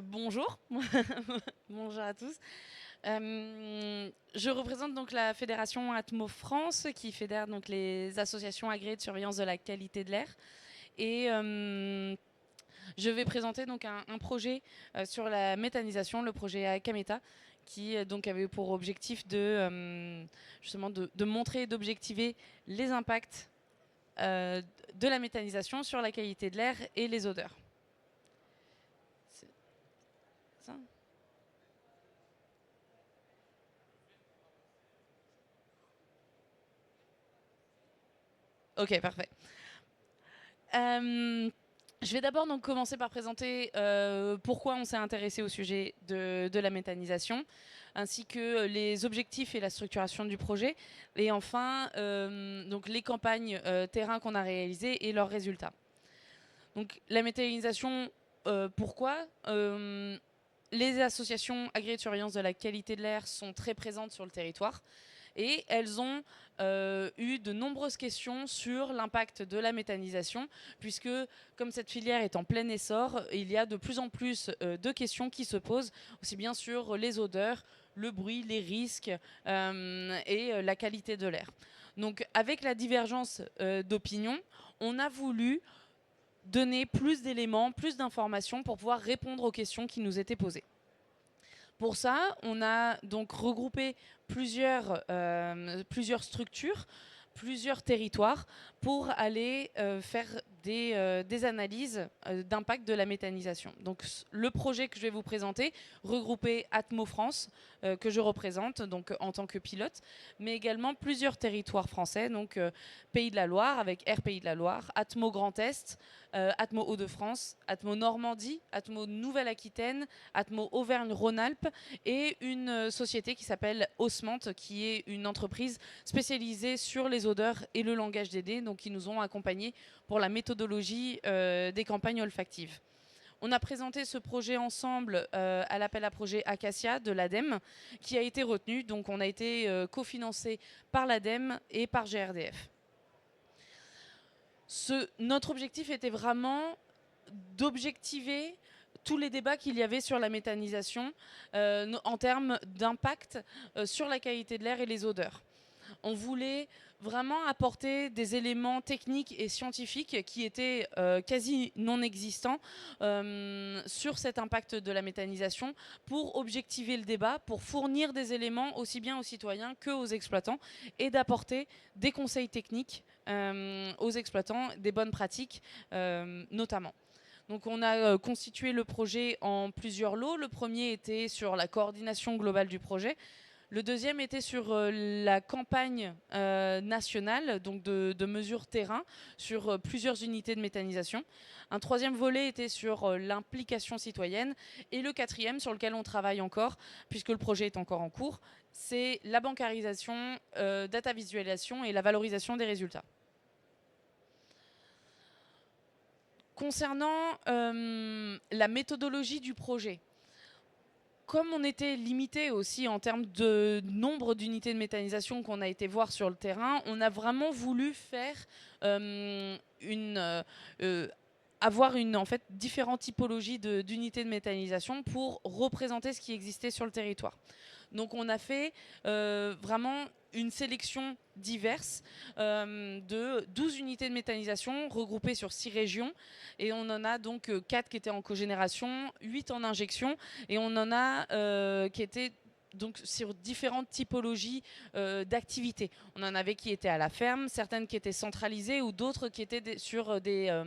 Bonjour, bonjour à tous. Je représente donc la fédération Atmo France qui fédère donc les associations agréées de surveillance de la qualité de l'air. Et je vais présenter donc un projet sur la méthanisation, le projet Akameta, qui donc avait pour objectif de justement de montrer et d'objectiver les impacts de la méthanisation sur la qualité de l'air et les odeurs. C'est ça. Ok, parfait. Je vais d'abord donc commencer par présenter pourquoi on s'est intéressé au sujet de la méthanisation, ainsi que les objectifs et la structuration du projet, et enfin donc les campagnes terrain qu'on a réalisées et leurs résultats. Donc la méthanisation, pourquoi les associations agréées de surveillance de la qualité de l'air sont très présentes sur le territoire. Et elles ont eu de nombreuses questions sur l'impact de la méthanisation, puisque comme cette filière est en plein essor, il y a de plus en plus de questions qui se posent, aussi bien sur les odeurs, le bruit, les risques et la qualité de l'air. Donc avec la divergence d'opinion, on a voulu donner plus d'éléments, plus d'informations pour pouvoir répondre aux questions qui nous étaient posées. Pour ça, on a donc regroupé plusieurs structures, plusieurs territoires pour aller faire des analyses d'impact de la méthanisation. Donc le projet que je vais vous présenter, regroupé Atmo France, que je représente donc en tant que pilote, mais également plusieurs territoires français, donc Pays de la Loire avec Air Pays de la Loire, Atmo Grand Est, Atmo Hauts-de-France, Atmo Normandie, Atmo Nouvelle-Aquitaine, Atmo Auvergne-Rhône-Alpes et une société qui s'appelle Osmante, qui est une entreprise spécialisée sur les odeurs et le langage des donc qui nous ont accompagnés pour la méthodologie des campagnes olfactives. On a présenté ce projet ensemble à l'appel à projet Acacia de l'ADEME, qui a été retenu. Donc on a été cofinancé par l'ADEME et par GRDF. Notre objectif était vraiment d'objectiver tous les débats qu'il y avait sur la méthanisation en termes d'impact sur la qualité de l'air et les odeurs. On voulait vraiment apporter des éléments techniques et scientifiques qui étaient quasi non existants sur cet impact de la méthanisation pour objectiver le débat, pour fournir des éléments aussi bien aux citoyens qu'aux exploitants et d'apporter des conseils techniques aux exploitants, des bonnes pratiques notamment. Donc on a constitué le projet en plusieurs lots. Le premier était sur la coordination globale du projet. Le deuxième était sur la campagne nationale, donc de mesures terrain, sur plusieurs unités de méthanisation. Un troisième volet était sur l'implication citoyenne. Et le quatrième, sur lequel on travaille encore, puisque le projet est encore en cours, c'est la bancarisation, data visualisation et la valorisation des résultats. Concernant la méthodologie du projet, comme on était limité aussi en termes de nombre d'unités de méthanisation qu'on a été voir sur le terrain, on a vraiment voulu faire avoir en fait, différentes typologies d'unités de méthanisation pour représenter ce qui existait sur le territoire. Donc on a fait vraiment une sélection diverse de 12 unités de méthanisation regroupées sur 6 régions. Et on en a donc 4 qui étaient en cogénération, 8 en injection. Et on en a qui étaient donc sur différentes typologies d'activités. On en avait qui étaient à la ferme, certaines qui étaient centralisées ou d'autres qui étaient sur des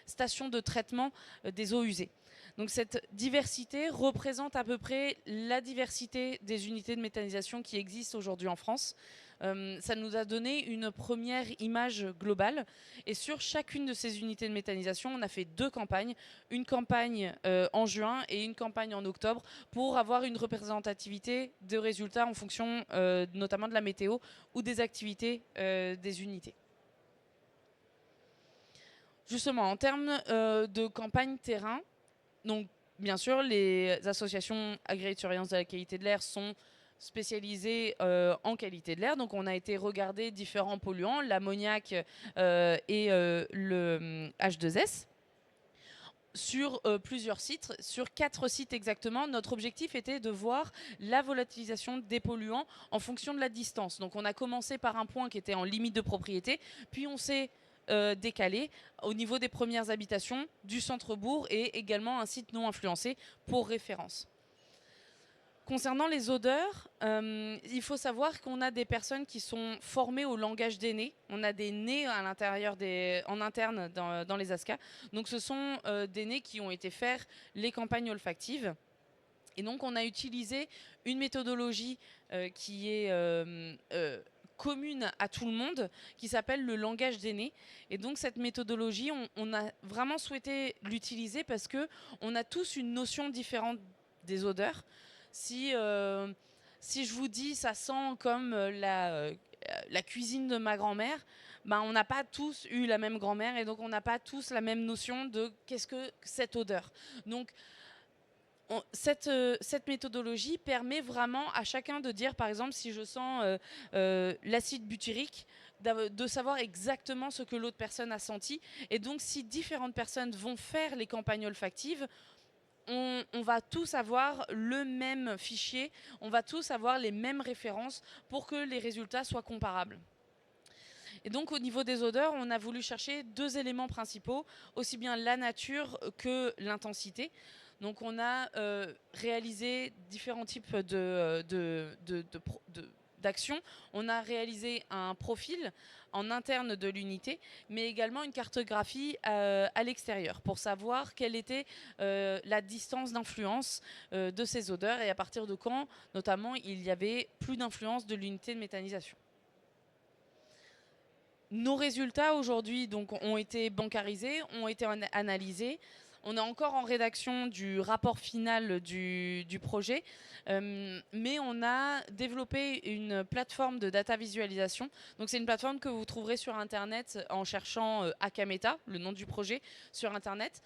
stations de traitement des eaux usées. Donc cette diversité représente à peu près la diversité des unités de méthanisation qui existent aujourd'hui en France. Ça nous a donné une première image globale. Et sur chacune de ces unités de méthanisation, on a fait 2 campagnes. Une campagne en juin et une campagne en octobre pour avoir une représentativité de résultats en fonction notamment de la météo ou des activités des unités. Justement, en termes de campagne terrain, donc, bien sûr, les associations agréées de surveillance de la qualité de l'air sont spécialisées en qualité de l'air. Donc, on a été regarder différents polluants, l'ammoniac et le H2S. sur plusieurs sites, sur 4 sites exactement. Notre objectif était de voir la volatilisation des polluants en fonction de la distance. Donc on a commencé par un point qui était en limite de propriété, puis on s'est décalé au niveau des premières habitations du centre-bourg et également un site non influencé pour référence. Concernant les odeurs, il faut savoir qu'on a des personnes qui sont formées au langage des nez. On a des nez à l'intérieur en interne dans les ASCA. Donc ce sont des nez qui ont été faire les campagnes olfactives. Et donc on a utilisé une méthodologie qui est commune à tout le monde, qui s'appelle le langage des nez. Et donc cette méthodologie, on a vraiment souhaité l'utiliser parce qu'on a tous une notion différente des odeurs. Si je vous dis ça sent comme la cuisine de ma grand-mère, ben, on n'a pas tous eu la même grand-mère et donc on n'a pas tous la même notion de qu'est-ce que cette odeur. Donc cette méthodologie permet vraiment à chacun de dire, par exemple, si je sens l'acide butyrique, de savoir exactement ce que l'autre personne a senti. Et donc si différentes personnes vont faire les campagnes olfactives, on va tous avoir le même fichier, on va tous avoir les mêmes références pour que les résultats soient comparables. Et donc au niveau des odeurs, on a voulu chercher 2 éléments principaux, aussi bien la nature que l'intensité. Donc on a réalisé différents types d'actions. On a réalisé un profil en interne de l'unité, mais également une cartographie à l'extérieur pour savoir quelle était la distance d'influence de ces odeurs et à partir de quand, notamment, il y avait plus d'influence de l'unité de méthanisation. Nos résultats aujourd'hui donc, ont été bancarisés, ont été analysés. On est encore en rédaction du rapport final du projet, mais on a développé une plateforme de data visualisation. Donc c'est une plateforme que vous trouverez sur Internet en cherchant Akameta, le nom du projet, sur Internet.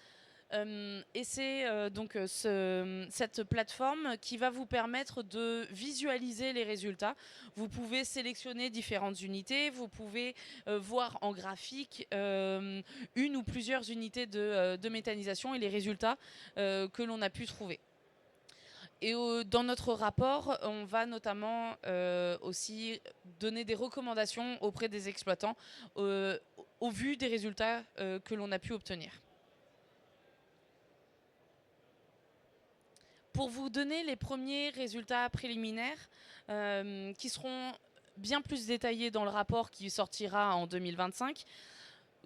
Et c'est donc cette plateforme qui va vous permettre de visualiser les résultats. Vous pouvez sélectionner différentes unités, vous pouvez voir en graphique une ou plusieurs unités de méthanisation et les résultats que l'on a pu trouver. Et dans notre rapport, on va notamment aussi donner des recommandations auprès des exploitants au vu des résultats que l'on a pu obtenir. Pour vous donner les premiers résultats préliminaires qui seront bien plus détaillés dans le rapport qui sortira en 2025,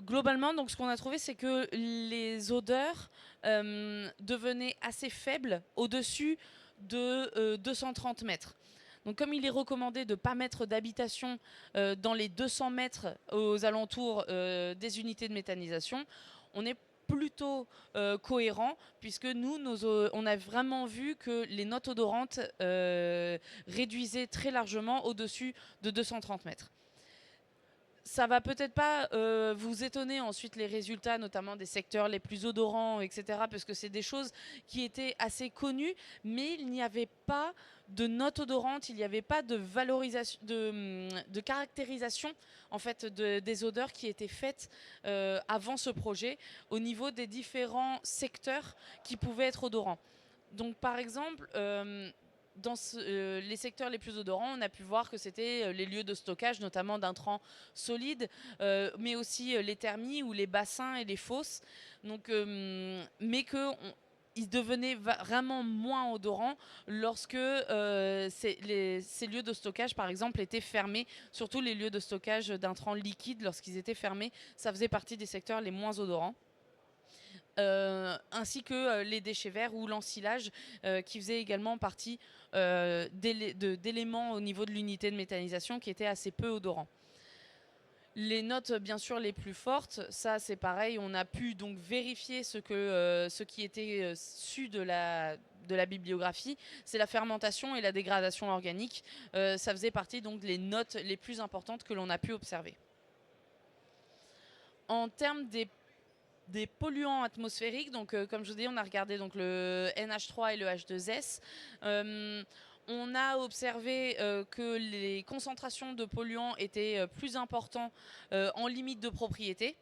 globalement, donc, ce qu'on a trouvé, c'est que les odeurs devenaient assez faibles au-dessus de 230 mètres. Donc comme il est recommandé de ne pas mettre d'habitation dans les 200 mètres aux alentours des unités de méthanisation, on est plutôt cohérent puisque nous, on a vraiment vu que les notes odorantes réduisaient très largement au-dessus de 230 mètres. Ça va peut-être pas vous étonner ensuite les résultats, notamment des secteurs les plus odorants, etc. Parce que c'est des choses qui étaient assez connues, mais il n'y avait pas de notes odorantes, il n'y avait pas de valorisation, de caractérisation en fait des odeurs qui étaient faites avant ce projet au niveau des différents secteurs qui pouvaient être odorants. Donc par exemple, dans les secteurs les plus odorants, on a pu voir que c'était les lieux de stockage, notamment d'intrants solides, mais aussi les thermies ou les bassins et les fosses. Donc, mais ils devenaient vraiment moins odorants lorsque ces lieux de stockage, par exemple, étaient fermés. Surtout les lieux de stockage d'intrants liquides, lorsqu'ils étaient fermés, ça faisait partie des secteurs les moins odorants. Ainsi que les déchets verts ou l'ensilage qui faisait également partie d'éléments au niveau de l'unité de méthanisation qui étaient assez peu odorants. Les notes bien sûr les plus fortes, ça c'est pareil, on a pu donc vérifier ce qui était su de la bibliographie, c'est la fermentation et la dégradation organique. Ça faisait partie donc des notes les plus importantes que l'on a pu observer. En termes des polluants atmosphériques, donc comme je vous dis, on a regardé donc le NH3 et le H2S. On a observé que les concentrations de polluants étaient plus importantes en limite de propriété.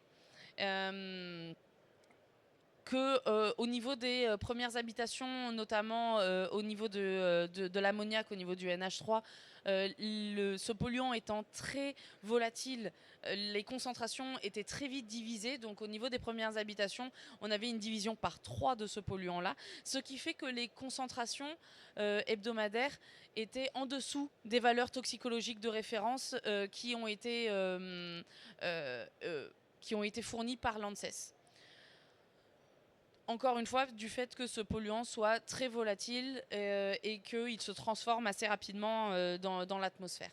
au niveau des premières habitations, notamment au niveau de l'ammoniac, au niveau du NH3, ce polluant étant très volatile, les concentrations étaient très vite divisées. Donc au niveau des premières habitations, on avait une division par 3 de ce polluant-là, ce qui fait que les concentrations hebdomadaires étaient en dessous des valeurs toxicologiques de référence qui ont été fournies par l'ANSES. Encore une fois, du fait que ce polluant soit très volatile et qu'il se transforme assez rapidement dans l'atmosphère.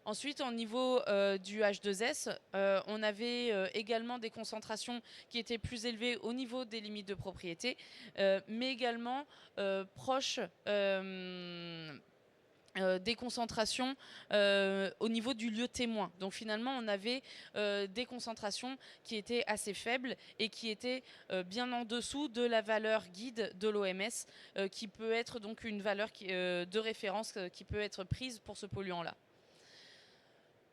Ensuite, au niveau du H2S, on avait également des concentrations qui étaient plus élevées au niveau des limites de propriété, mais également proches des concentrations au niveau du lieu témoin. Donc finalement, on avait des concentrations qui étaient assez faibles et qui étaient bien en dessous de la valeur guide de l'OMS, qui peut être donc une valeur de référence qui peut être prise pour ce polluant-là.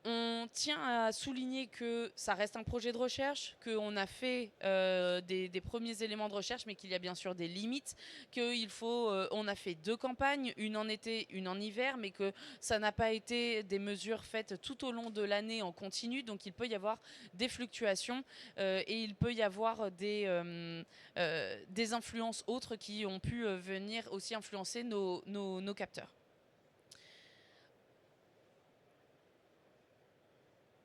On tient à souligner que ça reste un projet de recherche, qu'on a fait des premiers éléments de recherche, mais qu'il y a bien sûr des limites, on a fait 2 campagnes, une en été, une en hiver, mais que ça n'a pas été des mesures faites tout au long de l'année en continu, donc il peut y avoir des fluctuations et il peut y avoir des influences autres qui ont pu venir aussi influencer nos capteurs.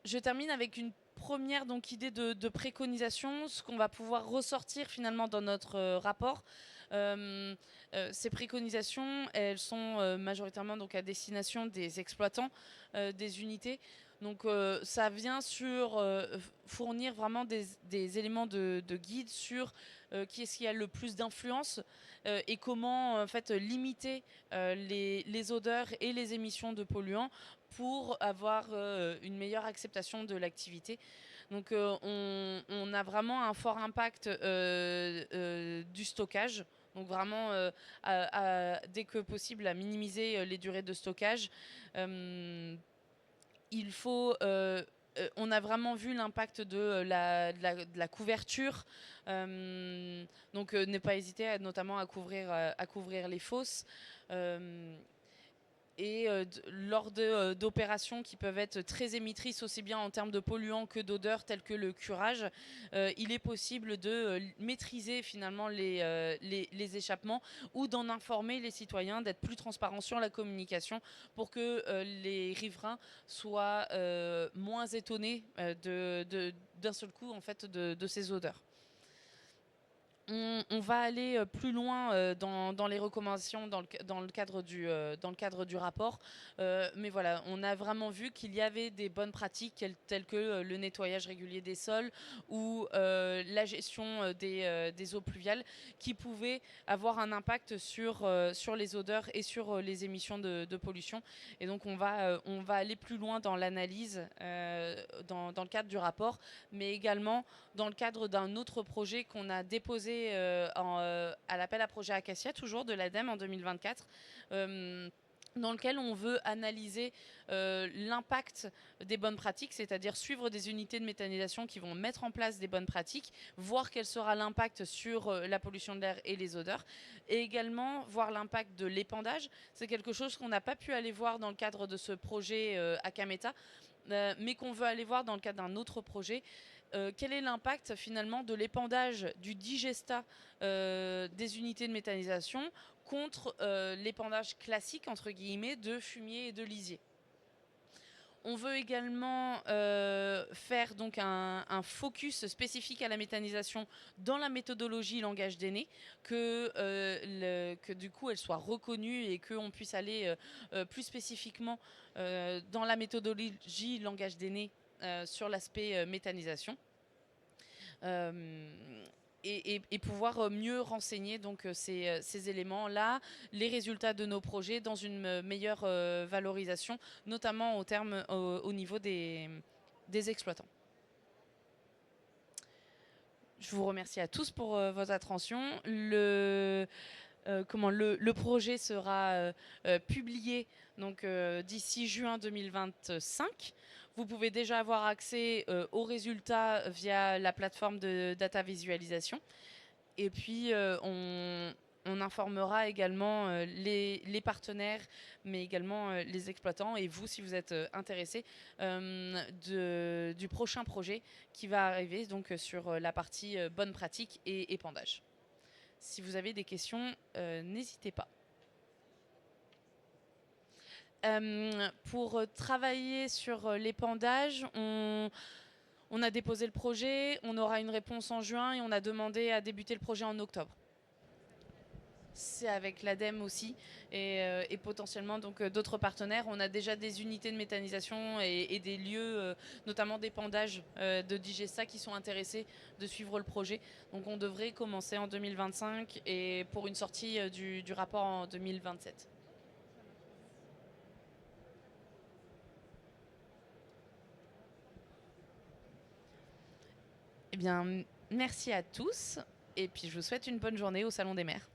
Je termine avec une première idée de préconisation, ce qu'on va pouvoir ressortir finalement dans notre rapport. Ces préconisations, elles sont majoritairement à destination des exploitants des unités. Donc ça vient sur fournir vraiment des éléments de guide sur qui est-ce qui a le plus d'influence et comment en fait limiter les odeurs et les émissions de polluants pour avoir une meilleure acceptation de l'activité. Donc on a vraiment un fort impact du stockage. Donc vraiment, dès que possible, à minimiser les durées de stockage. On a vraiment vu l'impact de la couverture. Donc ne pas hésiter notamment à couvrir les fosses. Et lors d'opérations qui peuvent être très émettrices aussi bien en termes de polluants que d'odeurs telles que le curage, il est possible de maîtriser finalement les échappements ou d'en informer les citoyens, d'être plus transparents sur la communication pour que les riverains soient moins étonnés d'un seul coup en fait, de ces odeurs. On va aller plus loin dans les recommandations dans le cadre du rapport. Mais voilà, on a vraiment vu qu'il y avait des bonnes pratiques telles que le nettoyage régulier des sols ou la gestion des eaux pluviales qui pouvaient avoir un impact sur les odeurs et sur les émissions de pollution. Et donc on va aller plus loin dans l'analyse dans le cadre du rapport, mais également dans le cadre d'un autre projet qu'on a déposé à l'appel à projet Acacia, toujours de l'ADEME en 2024, dans lequel on veut analyser l'impact des bonnes pratiques, c'est-à-dire suivre des unités de méthanisation qui vont mettre en place des bonnes pratiques, voir quel sera l'impact sur la pollution de l'air et les odeurs, et également voir l'impact de l'épandage. C'est quelque chose qu'on n'a pas pu aller voir dans le cadre de ce projet Akameta, mais qu'on veut aller voir dans le cadre d'un autre projet. Quel est l'impact finalement de l'épandage du digestat des unités de méthanisation contre l'épandage classique entre guillemets de fumier et de lisier. On veut également faire donc un focus spécifique à la méthanisation dans la méthodologie langage d'aînés, que du coup elle soit reconnue et qu'on puisse aller plus spécifiquement dans la méthodologie langage d'aînés sur l'aspect méthanisation. Et pouvoir mieux renseigner donc ces éléments-là, les résultats de nos projets dans une meilleure valorisation, notamment au niveau des exploitants. Je vous remercie à tous pour votre attention. Le projet sera publié d'ici juin 2025. Vous pouvez déjà avoir accès aux résultats via la plateforme de data visualisation. Et puis, on informera également les partenaires, mais également les exploitants et vous, si vous êtes intéressés, du prochain projet qui va arriver donc, sur la partie bonne pratique et épandage. Si vous avez des questions, n'hésitez pas. Pour travailler sur l'épandage, on a déposé le projet, on aura une réponse en juin et on a demandé à débuter le projet en octobre. C'est avec l'ADEME aussi et potentiellement donc d'autres partenaires. On a déjà des unités de méthanisation et des lieux, notamment d'épandage de Digesta qui sont intéressés de suivre le projet. Donc on devrait commencer en 2025 et pour une sortie du rapport en 2027. Eh bien, merci à tous et puis je vous souhaite une bonne journée au Salon des maires.